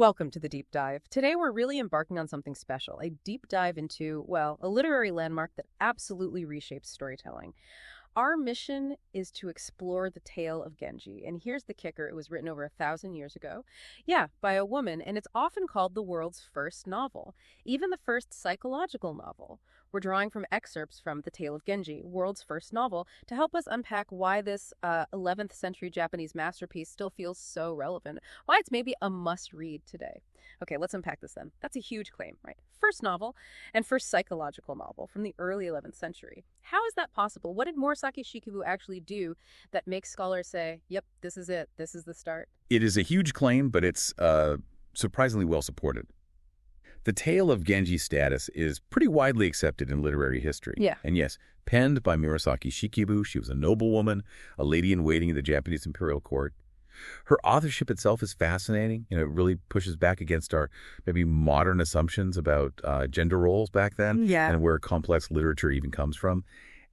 Welcome to the deep dive. Today we're really embarking on something special, a deep dive into, well, a literary landmark that absolutely reshapes storytelling. Our mission is to explore the tale of Genji, and here's the kicker, it was written over 1,000 years ago. Yeah, by a woman, and it's often called the world's first novel, even the first psychological novel. We're drawing from excerpts from The Tale of Genji, world's first novel, to help us unpack why this 11th century Japanese masterpiece still feels so relevant, why it's maybe a must-read today. Okay, let's unpack this then. That's a huge claim, right? First novel and first psychological novel from the early 11th century. How is that possible? What did Murasaki Shikibu actually do that makes scholars say, yep, this is it, this is the start? It is a huge claim, but it's surprisingly well supported. The tale of Genji's status is pretty widely accepted in literary history. Yeah. And yes, penned by Murasaki Shikibu, she was a noblewoman, a lady-in-waiting in the Japanese imperial court. Her authorship itself is fascinating. It really pushes back against our maybe modern assumptions about gender roles back then and where complex literature even comes from.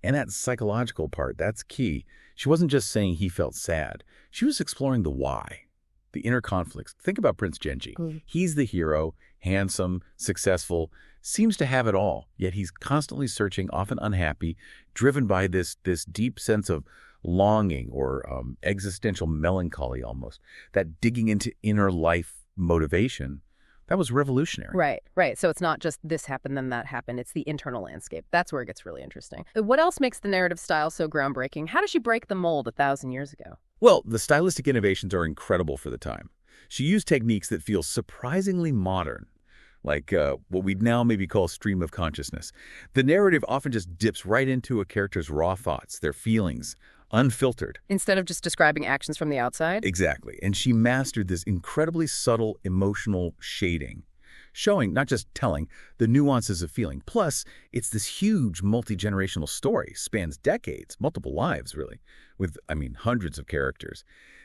And that psychological part, that's key. She wasn't just saying he felt sad. She was exploring the why, the inner conflicts. Think about Prince Genji. He's the hero, handsome, successful, seems to have it all, yet he's constantly searching, often unhappy, driven by this deep sense of longing or existential melancholy almost, that digging into inner life motivation. That was revolutionary. Right. So it's not just this happened, then that happened. It's the internal landscape. That's where it gets really interesting. What else makes the narrative style so groundbreaking? How does she break the mold 1,000 years ago? Well, the stylistic innovations are incredible for the time. She used techniques that feel surprisingly modern, like what we'd now maybe call stream of consciousness. The narrative often just dips right into a character's raw thoughts, their feelings, unfiltered. Instead of just describing actions from the outside? Exactly. And she mastered this incredibly subtle emotional shading, showing, not just telling, the nuances of feeling. Plus, it's this huge multi-generational story, spans decades, multiple lives, really, with, hundreds of characters.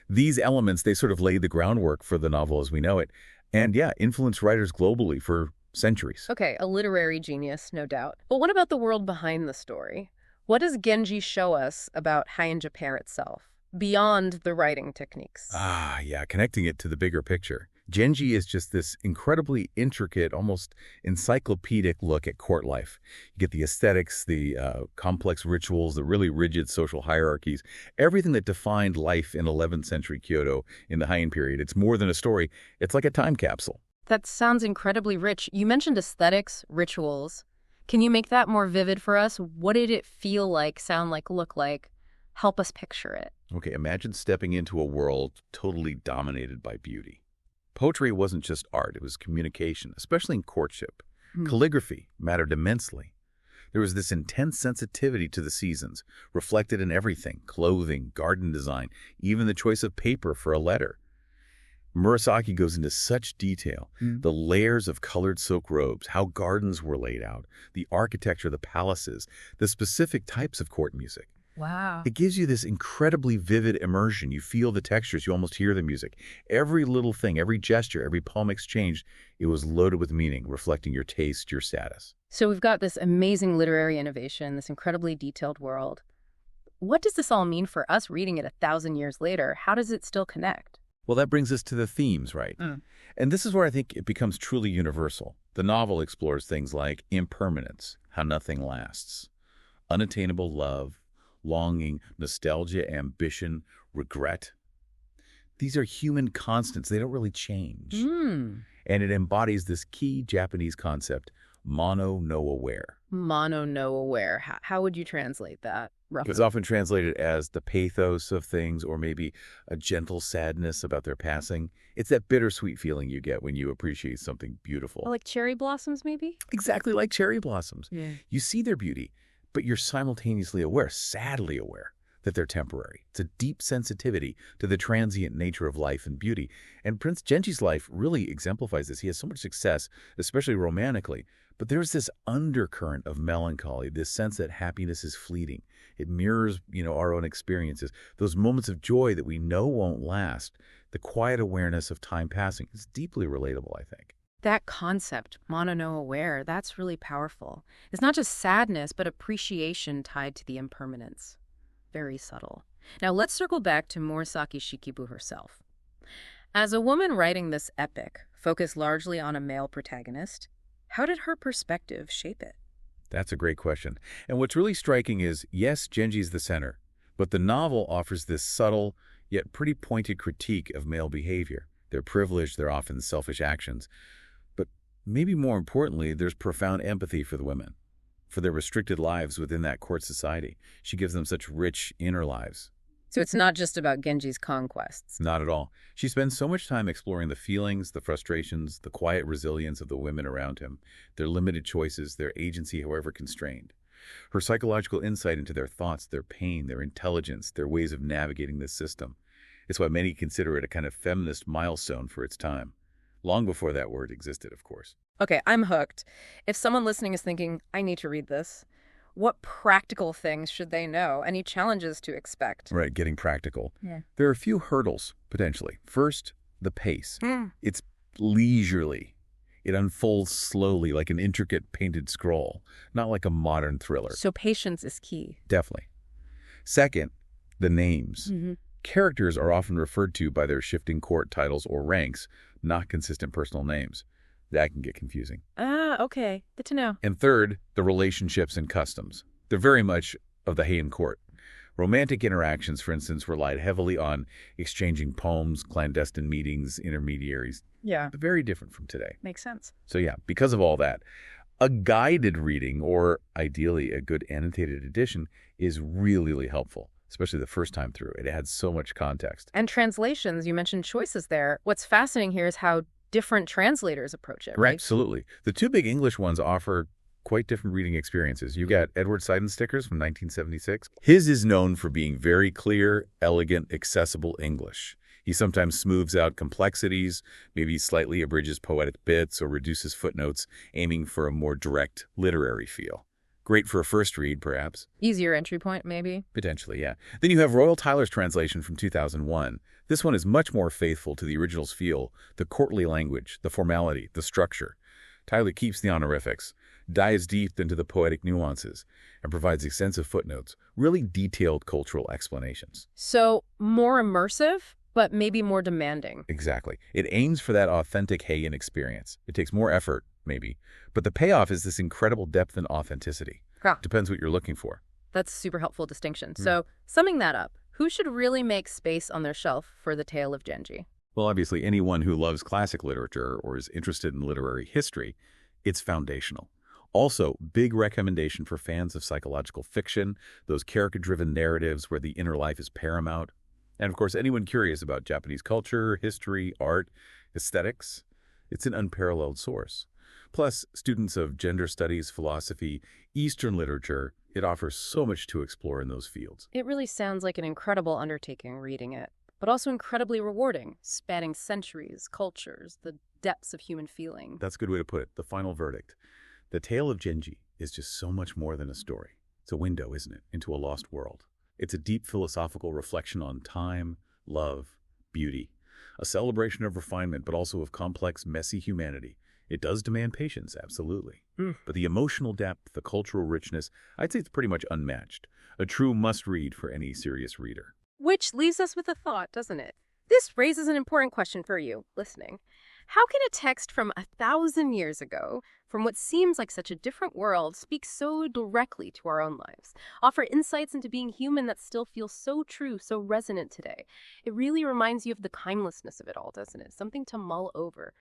These elements, they sort of laid the groundwork for the novel as we know it, and influenced writers globally for centuries. Okay, a literary genius, no doubt. But what about the world behind the story? What does Genji show us about Heian Japan itself, beyond the writing techniques? Connecting it to the bigger picture. Genji is just this incredibly intricate, almost encyclopedic look at court life. You get the aesthetics, the complex rituals, the really rigid social hierarchies, everything that defined life in 11th century Kyoto in the Heian period. It's more than a story. It's like a time capsule. That sounds incredibly rich. You mentioned aesthetics, rituals. Can you make that more vivid for us? What did it feel like, sound like, look like? Help us picture it. Okay, imagine stepping into a world totally dominated by beauty. Poetry wasn't just art, it was communication, especially in courtship. Calligraphy mattered immensely. There was this intense sensitivity to the seasons, reflected in everything, clothing, garden design, even the choice of paper for a letter. Murasaki goes into such detail, the layers of colored silk robes, how gardens were laid out, the architecture of the palaces, the specific types of court music. Wow. It gives you this incredibly vivid immersion. You feel the textures, you almost hear the music. Every little thing, every gesture, every poem exchange, it was loaded with meaning, reflecting your taste, your status. So we've got this amazing literary innovation, this incredibly detailed world. What does this all mean for us reading it 1,000 years later? How does it still connect? Well, that brings us to the themes, right? And this is where I think it becomes truly universal. The novel explores things like impermanence, how nothing lasts, unattainable love, longing, nostalgia, ambition, regret. These are human constants. They don't really change. And it embodies this key Japanese concept, mono no aware. Mono no aware. How would you translate that, roughly? It's often translated as the pathos of things or maybe a gentle sadness about their passing. It's that bittersweet feeling you get when you appreciate something beautiful. Like cherry blossoms, maybe? Exactly like cherry blossoms. Yeah. You see their beauty, but you're simultaneously aware, sadly aware, that they're temporary. It's a deep sensitivity to the transient nature of life and beauty. And Prince Genji's life really exemplifies this. He has so much success, especially romantically, but there's this undercurrent of melancholy, this sense that happiness is fleeting. It mirrors, our own experiences, those moments of joy that we know won't last, the quiet awareness of time passing. It's deeply relatable, I think. That concept, mono no aware, that's really powerful. It's not just sadness, but appreciation tied to the impermanence. Very subtle. Now let's circle back to Murasaki Shikibu herself. As a woman writing this epic, focus largely on a male protagonist. How did her perspective shape it? That's a great question. And what's really striking is, yes, Genji's the center, but the novel offers this subtle, yet pretty pointed critique of male behavior, their privilege, their often selfish actions. But maybe more importantly, there's profound empathy for the women, for their restricted lives within that court society. She gives them such rich inner lives. So it's not just about Genji's conquests. Not at all. She spends so much time exploring the feelings, the frustrations, the quiet resilience of the women around him, their limited choices, their agency, however constrained. Her psychological insight into their thoughts, their pain, their intelligence, their ways of navigating this system. It's why many consider it a kind of feminist milestone for its time. Long before that word existed, of course. Okay, I'm hooked. If someone listening is thinking, I need to read this, what practical things should they know? Any challenges to expect? Right, getting practical. Yeah. There are a few hurdles, potentially. First, the pace. Hmm. It's leisurely. It unfolds slowly like an intricate painted scroll, not like a modern thriller. So patience is key. Definitely. Second, the names. Mm-hmm. Characters are often referred to by their shifting court titles or ranks, not consistent personal names. That can get confusing. Ah, okay. Good to know. And third, the relationships and customs. They're very much of the Heian court. Romantic interactions, for instance, relied heavily on exchanging poems, clandestine meetings, intermediaries. Yeah. Very different from today. Makes sense. So yeah, because of all that, a guided reading, or ideally a good annotated edition, is really, really helpful, especially the first time through. It adds so much context. And translations, you mentioned choices there. What's fascinating here is how different translators approach it, Right, right? absolutely. The two big English ones offer quite different reading experiences. You got Edward Seidenstickers from 1976. His is known for being very clear, elegant, accessible English. He sometimes smooths out complexities, maybe slightly abridges poetic bits or reduces footnotes, aiming for a more direct literary feel. Great for a first read, perhaps. Easier entry point, maybe. Potentially, yeah. Then you have Royal Tyler's translation from 2001. This one is much more faithful to the original's feel, the courtly language, the formality, the structure. Tyler keeps the honorifics, dives deep into the poetic nuances, and provides extensive footnotes, really detailed cultural explanations. So more immersive, but maybe more demanding. Exactly. It aims for that authentic Heian experience. It takes more effort, maybe, but the payoff is this incredible depth and authenticity. Yeah. Depends what you're looking for. That's a super helpful distinction. So summing that up, who should really make space on their shelf for the tale of Genji? Well, obviously, anyone who loves classic literature or is interested in literary history, it's foundational. Also, big recommendation for fans of psychological fiction, those character-driven narratives where the inner life is paramount. And of course, anyone curious about Japanese culture, history, art, aesthetics, it's an unparalleled source. Plus, students of gender studies, philosophy, Eastern literature, it offers so much to explore in those fields. It really sounds like an incredible undertaking reading it, but also incredibly rewarding, spanning centuries, cultures, the depths of human feeling. That's a good way to put it. The final verdict. The tale of Genji is just so much more than a story. It's a window, isn't it, into a lost world. It's a deep philosophical reflection on time, love, beauty, a celebration of refinement, but also of complex, messy humanity. It does demand patience, absolutely. But the emotional depth, the cultural richness, I'd say it's pretty much unmatched. A true must-read for any serious reader. Which leaves us with a thought, doesn't it? This raises an important question for you, listening. How can a text from 1,000 years ago, from what seems like such a different world, speak so directly to our own lives, offer insights into being human that still feel so true, so resonant today? It really reminds you of the timelessness of it all, doesn't it? Something to mull over.